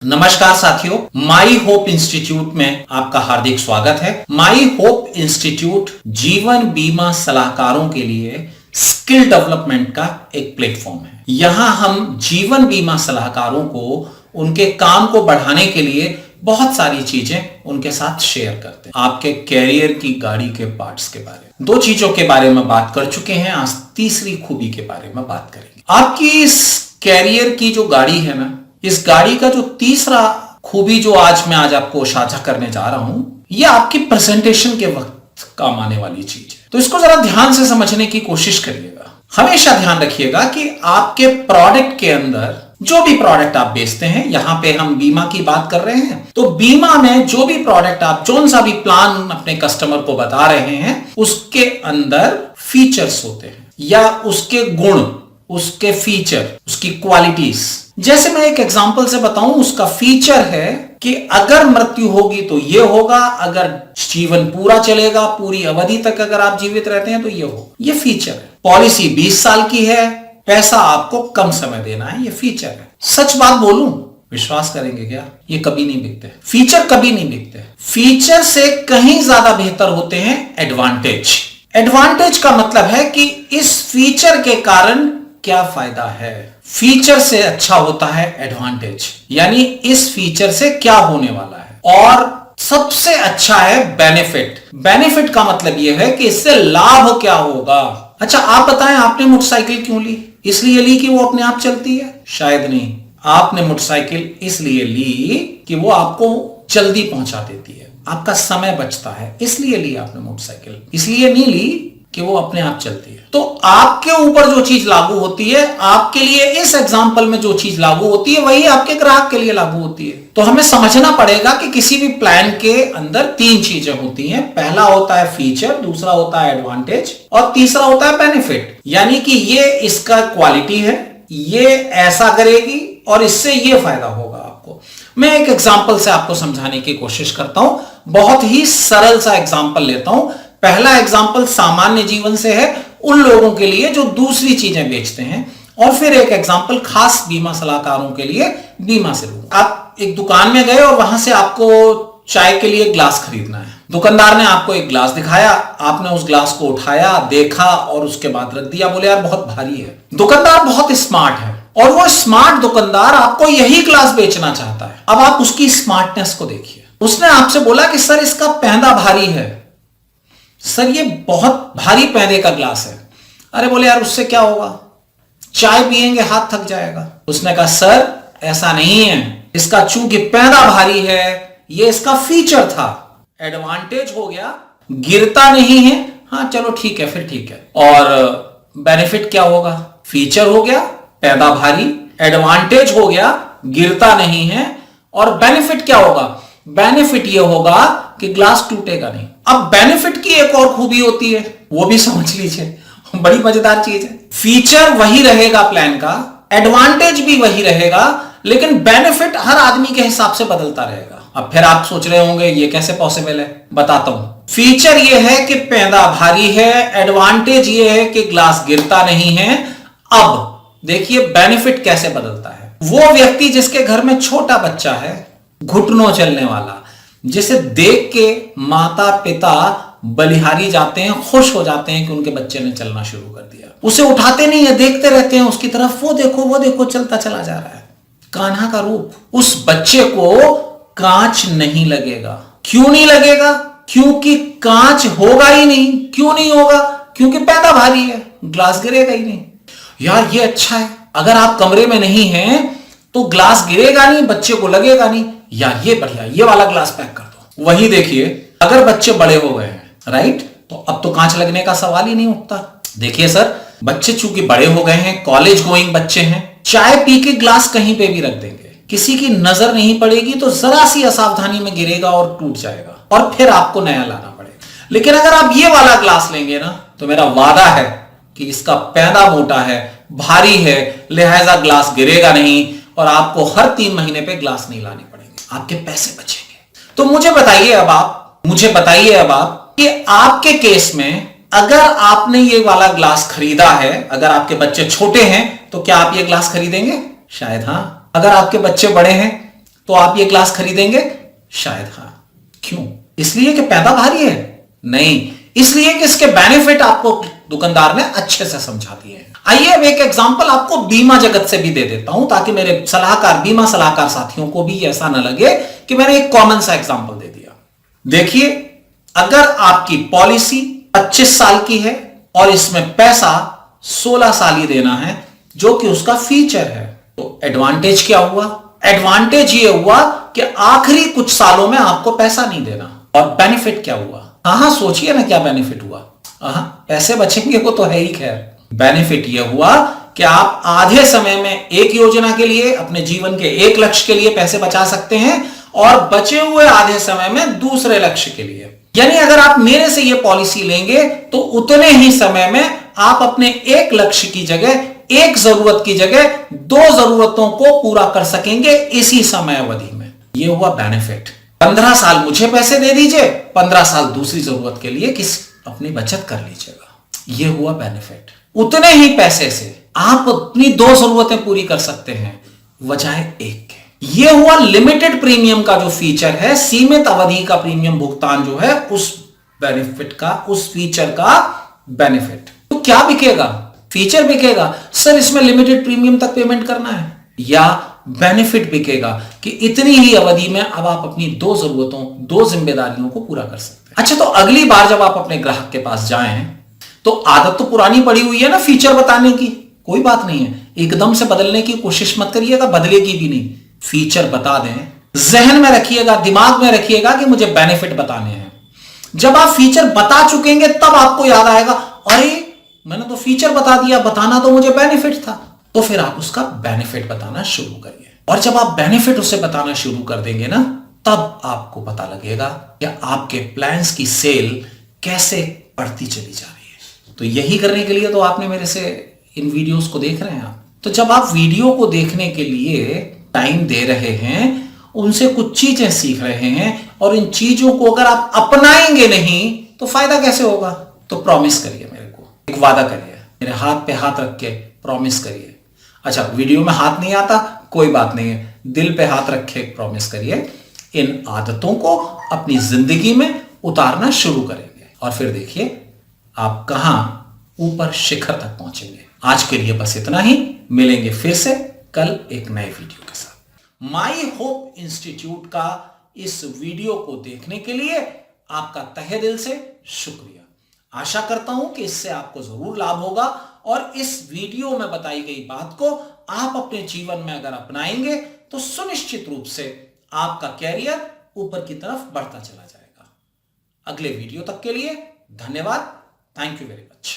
नमस्कार साथियों, my hope institute में आपका हार्दिक स्वागत है। माई होप इंस्टीट्यूट जीवन बीमा सलाहकारों के लिए स्किल डेवलपमेंट का एक प्लेटफॉर्म है। यहां हम जीवन बीमा सलाहकारों को उनके काम को बढ़ाने के लिए बहुत सारी चीजें उनके साथ शेयर करते हैं। आपके कैरियर की गाड़ी के पार्ट्स के बारे में, दो चीजों के बारे में बात कर चुके हैं, आज तीसरी खूबी के बारे में बात करेंगे। आपकी इस कैरियर की जो गाड़ी है ना, इस गाड़ी का जो तीसरा खूबी जो आज मैं आपको साझा करने जा रहा हूं, यह आपकी प्रेजेंटेशन के वक्त काम आने वाली चीज है। तो इसको जरा ध्यान से समझने की कोशिश करिएगा। हमेशा ध्यान रखिएगा कि आपके प्रोडक्ट के अंदर जो भी प्रोडक्ट आप बेचते हैं, यहां पे हम बीमा की बात कर रहे हैं, तो बीमा में जो भी प्रोडक्ट आप जोन सा भी प्लान अपने कस्टमर को बता रहे हैं, उसके अंदर फीचर्स होते हैं या उसके गुण, उसके फीचर, उसकी क्वालिटीज। जैसे मैं एक एग्जांपल से बताऊं, उसका फीचर है कि अगर मृत्यु होगी तो ये होगा, अगर जीवन पूरा चलेगा, पूरी अवधि तक अगर आप जीवित रहते हैं तो ये हो, ये फीचर है। पॉलिसी 20 साल की है, पैसा आपको कम समय देना है, ये फीचर है। सच बात बोलूं, विश्वास करेंगे क्या? ये कभी नहीं बिकते, फीचर कभी नहीं बिकते। फीचर से कहीं ज्यादा बेहतर होते हैं एडवांटेज। एडवांटेज का मतलब है कि इस फीचर के कारण क्या फायदा है। फीचर से अच्छा होता है एडवांटेज, यानी इस फीचर से क्या होने वाला है। और सबसे अच्छा है बेनिफिट। बेनिफिट का मतलब यह है कि इससे लाभ क्या होगा। अच्छा, आप बताएं, आपने मोटरसाइकिल क्यों ली? इसलिए ली कि वो अपने आप चलती है? शायद नहीं। आपने मोटरसाइकिल इसलिए ली कि वो आपको जल्दी पहुंचा देती है, आपका समय बचता है, इसलिए ली आपने मोटरसाइकिल। इसलिए नहीं ली कि वो अपने आप चलती है। तो आपके ऊपर जो चीज लागू होती है, आपके लिए इस एग्जांपल में जो चीज लागू होती है, वही आपके ग्राहक के लिए लागू होती है। तो हमें समझना पड़ेगा कि किसी भी प्लान के अंदर तीन चीजें होती हैं। पहला होता है फीचर, दूसरा होता है एडवांटेज, और तीसरा होता है बेनिफिट। यानी कि ये इसका क्वालिटी है, ये ऐसा करेगी और इससे ये फायदा होगा आपको। मैं एक एग्जांपल से आपको समझाने की कोशिश करता हूं, बहुत ही सरल सा एग्जांपल लेता हूं। पहला एग्जांपल सामान्य जीवन से है, उन लोगों के लिए जो दूसरी चीजें बेचते हैं, और फिर एक एग्जांपल खास बीमा सलाहकारों के लिए बीमा से लूंगा। आप एक दुकान में गए और वहां से आपको चाय के लिए ग्लास खरीदना है। दुकानदार ने आपको एक ग्लास दिखाया, आपने उस ग्लास को उठाया, देखा और उसके बाद रख दिया। बोले यार बहुत भारी है। दुकानदार बहुत स्मार्ट है और वो स्मार्ट दुकानदार आपको यही ग्लास बेचना चाहता है। अब आप उसकी स्मार्टनेस को देखिए। उसने आपसे बोला कि सर इसका पैंदा भारी है, सर ये बहुत भारी पैदे का ग्लास है। अरे बोले यार उससे क्या होगा, चाय पिएंगे हाथ थक जाएगा। उसने कहा सर ऐसा नहीं है, इसका चूंकि पैदा भारी है, ये इसका फीचर था। एडवांटेज हो गया, गिरता नहीं है। हाँ चलो ठीक है, फिर ठीक है। और बेनिफिट क्या होगा? फीचर हो गया पैदा भारी, एडवांटेज हो गया गिरता नहीं है, और बेनिफिट क्या होगा? बेनिफिट ये होगा कि ग्लास टूटेगा नहीं। अब बेनिफिट की एक और खूबी होती है, वो भी समझ लीजिए, बड़ी मजेदार चीज है। फीचर वही रहेगा प्लान का, एडवांटेज भी वही रहेगा, लेकिन बेनिफिट हर आदमी के हिसाब से बदलता रहेगा। अब फिर आप सोच रहे होंगे ये कैसे पॉसिबल है, बताता हूं। फीचर ये है कि पैदा भारी है, एडवांटेज ये है कि ग्लास गिरता नहीं है। अब देखिए बेनिफिट कैसे बदलता है। वो व्यक्ति जिसके घर में छोटा बच्चा है, घुटनों चलने वाला, जिसे देख के माता पिता बलिहारी जाते हैं, खुश हो जाते हैं कि उनके बच्चे ने चलना शुरू कर दिया। उसे उठाते नहीं है, देखते रहते हैं उसकी तरफ, वो देखो चलता चला जा रहा है, कान्हा का रूप। उस बच्चे को कांच नहीं लगेगा। क्यों नहीं लगेगा? क्योंकि कांच होगा ही नहीं। क्यों नहीं होगा? क्योंकि पैदा भारी है, ग्लास गिरेगा ही नहीं। यार ये अच्छा है, अगर आप कमरे में नहीं हैं तो ग्लास गिरेगा नहीं, बच्चे को लगेगा नहीं। यार ये बढ़िया, ये वाला ग्लास पैक कर दो। वही देखिए, अगर बच्चे बड़े हो गए हैं, राइट, तो अब तो कांच लगने का सवाल ही नहीं उठता। देखिए सर, बच्चे चूंकि बड़े हो गए हैं, कॉलेज गोइंग बच्चे हैं, चाय पी के ग्लास कहीं पे भी रख देंगे, किसी की नजर नहीं पड़ेगी तो जरा सी असावधानी में गिरेगा और टूट जाएगा, और फिर आपको नया लाना पड़ेगा। लेकिन अगर आप ये वाला ग्लास लेंगे ना, तो मेरा वादा है कि इसका पैदा मोटा है, भारी है, लिहाजा ग्लास गिरेगा नहीं, और आपको हर 3 महीने पे ग्लास नहीं लाने पड़ेंगे, आपके पैसे बचेंगे। तो मुझे बताइए अब आप कि आपके केस में अगर आपने ये वाला ग्लास खरीदा है, अगर आपके बच्चे छोटे हैं तो क्या आप ये ग्लास खरीदेंगे? शायद हाँ। अगर आपके बच्चे बड़े हैं तो आप ये ग्लास खरीदेंगे? शायद हां। क्यों? इसलिए कि पैदा भारी है? नहीं, इसलिए कि इसके बेनिफिट आपको दुकानदार ने अच्छे से समझा दिए हैं। आइए अब एक एग्जांपल आपको बीमा जगत से भी दे देता हूं, ताकि मेरे बीमा सलाहकार साथियों को भी ऐसा ना लगे कि मैंने एक कॉमन सा एग्जांपल दे दिया। देखिए, अगर आपकी पॉलिसी 25 साल की है और इसमें पैसा 16 साल ही देना है, जो कि उसका फीचर है, तो एडवांटेज क्या हुआ? एडवांटेज ये हुआ कि आखिरी कुछ सालों में आपको पैसा नहीं देना। और बेनिफिट क्या हुआ? हाँ, सोचिए ना क्या बेनिफिट हुआ। पैसे बचेंगे वो तो है ही। खैर, बेनिफिट यह हुआ कि आप आधे समय में एक योजना के लिए, अपने जीवन के एक लक्ष्य के लिए पैसे बचा सकते हैं और बचे हुए आधे समय में दूसरे लक्ष्य के लिए। यानी अगर आप मेरे से यह पॉलिसी लेंगे तो उतने ही समय में आप अपने एक लक्ष्य की जगह, एक जरूरत की जगह 2 जरूरतों को पूरा कर सकेंगे इसी समय अवधि में। यह हुआ बेनिफिट। 15 साल मुझे पैसे दे दीजिए, 15 साल दूसरी जरूरत के लिए अपनी बचत कर लीजिएगा। यह हुआ बेनिफिट। उतने ही पैसे से आप अपनी 2 जरूरतें पूरी कर सकते हैं, बजाय एक के। यह हुआ लिमिटेड प्रीमियम का जो फीचर है, सीमित अवधि का प्रीमियम भुगतान जो है, उस बेनिफिट का, उस फीचर का बेनिफिट। तो क्या बिकेगा? फीचर बिकेगा। सर, इसमें लिमिटेड प्रीमियम तक पेमेंट करना है, या बेनिफिट बिकेगा कि इतनी ही अवधि में अब आप अपनी 2 जरूरतों, 2 जिम्मेदारियों को पूरा कर सकते हैं। अच्छा, तो अगली बार जब आप अपने ग्राहक के पास जाएं, तो आदत तो पुरानी पड़ी हुई है ना फीचर बताने की, कोई बात नहीं है, एकदम से बदलने की कोशिश मत करिएगा, बदलेगी भी नहीं। फीचर बता दें, जहन में रखिएगा, दिमाग में रखिएगा कि मुझे बेनिफिट बताने हैं। जब आप फीचर बता चुकेंगे तब आपको याद आएगा, अरे मैंने तो फीचर बता दिया, बताना तो मुझे बेनिफिट था। तो फिर आप उसका बेनिफिट बताना शुरू करिए। और जब आप बेनिफिट उसे बताना शुरू कर देंगे ना, तब आपको पता लगेगा कि आपके प्लान्स की सेल कैसे बढ़ती चली जा रही है। तो यही करने के लिए तो आपने मेरे से इन वीडियोस को देख रहे हैं आप। तो जब आप वीडियो को देखने के लिए टाइम दे रहे हैं, उनसे कुछ चीजें सीख रहे हैं, और इन चीजों को अगर आप अपनाएंगे नहीं तो फायदा कैसे होगा? तो प्रॉमिस करिए मेरे को, एक वादा करिए, मेरे हाथ पे हाथ रख के प्रॉमिस करिए। अच्छा, वीडियो में हाथ नहीं आता, कोई बात नहीं है, दिल पे हाथ रखे प्रॉमिस करिए, इन आदतों को अपनी जिंदगी में उतारना शुरू करेंगे, और फिर देखिए आप कहां ऊपर शिखर तक पहुंचेंगे। आज के लिए बस इतना ही, मिलेंगे फिर से कल एक नए वीडियो के साथ। माई होप इंस्टीट्यूट का इस वीडियो को देखने के लिए आपका तहे दिल से शुक्रिया। आशा करता हूं कि इससे आपको जरूर लाभ होगा, और इस वीडियो में बताई गई बात को आप अपने जीवन में अगर अपनाएंगे तो सुनिश्चित रूप से आपका कैरियर ऊपर की तरफ बढ़ता चला जाएगा। अगले वीडियो तक के लिए धन्यवाद। Thank you very much.